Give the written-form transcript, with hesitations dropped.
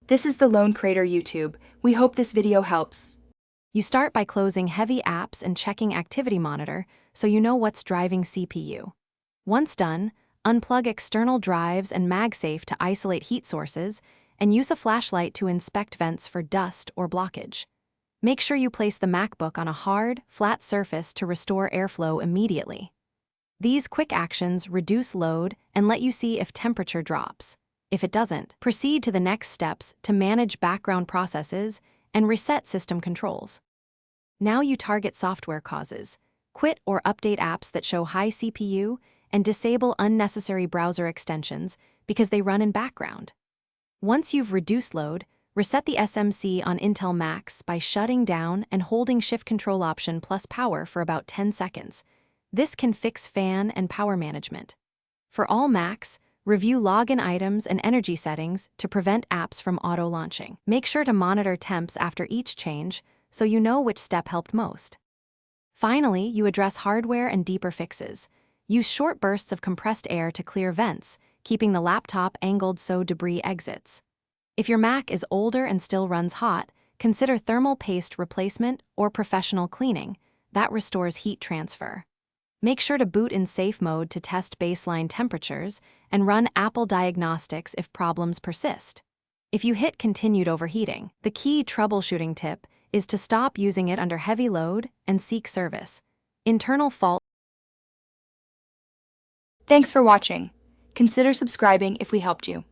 This is the Lone Crater YouTube. We hope this video helps. You start by closing heavy apps and checking Activity Monitor so you know what's driving CPU. Once done, unplug external drives and MagSafe to isolate heat sources, and use a flashlight to inspect vents for dust or blockage. Make sure you place the MacBook on a hard, flat surface to restore airflow immediately. These quick actions reduce load and let you see if temperature drops. If it doesn't, proceed to the next steps to manage background processes and reset system controls. Now you target software causes. Quit or update apps that show high CPU and disable unnecessary browser extensions because they run in background. Once you've reduced load, reset the SMC on Intel Macs by shutting down and holding Shift Control Option plus power for about 10 seconds. This can fix fan and power management. For all Macs, review login items and energy settings to prevent apps from auto-launching. Make sure to monitor temps after each change so you know which step helped most. Finally, you address hardware and deeper fixes. Use short bursts of compressed air to clear vents, keeping the laptop angled so debris exits. If your Mac is older and still runs hot, consider thermal paste replacement or professional cleaning. That restores heat transfer. Make sure to boot in safe mode to test baseline temperatures and run Apple diagnostics if problems persist. If you hit continued overheating, the key troubleshooting tip is to stop using it under heavy load and seek service. Internal fault. Thanks for watching. Consider subscribing if we helped you.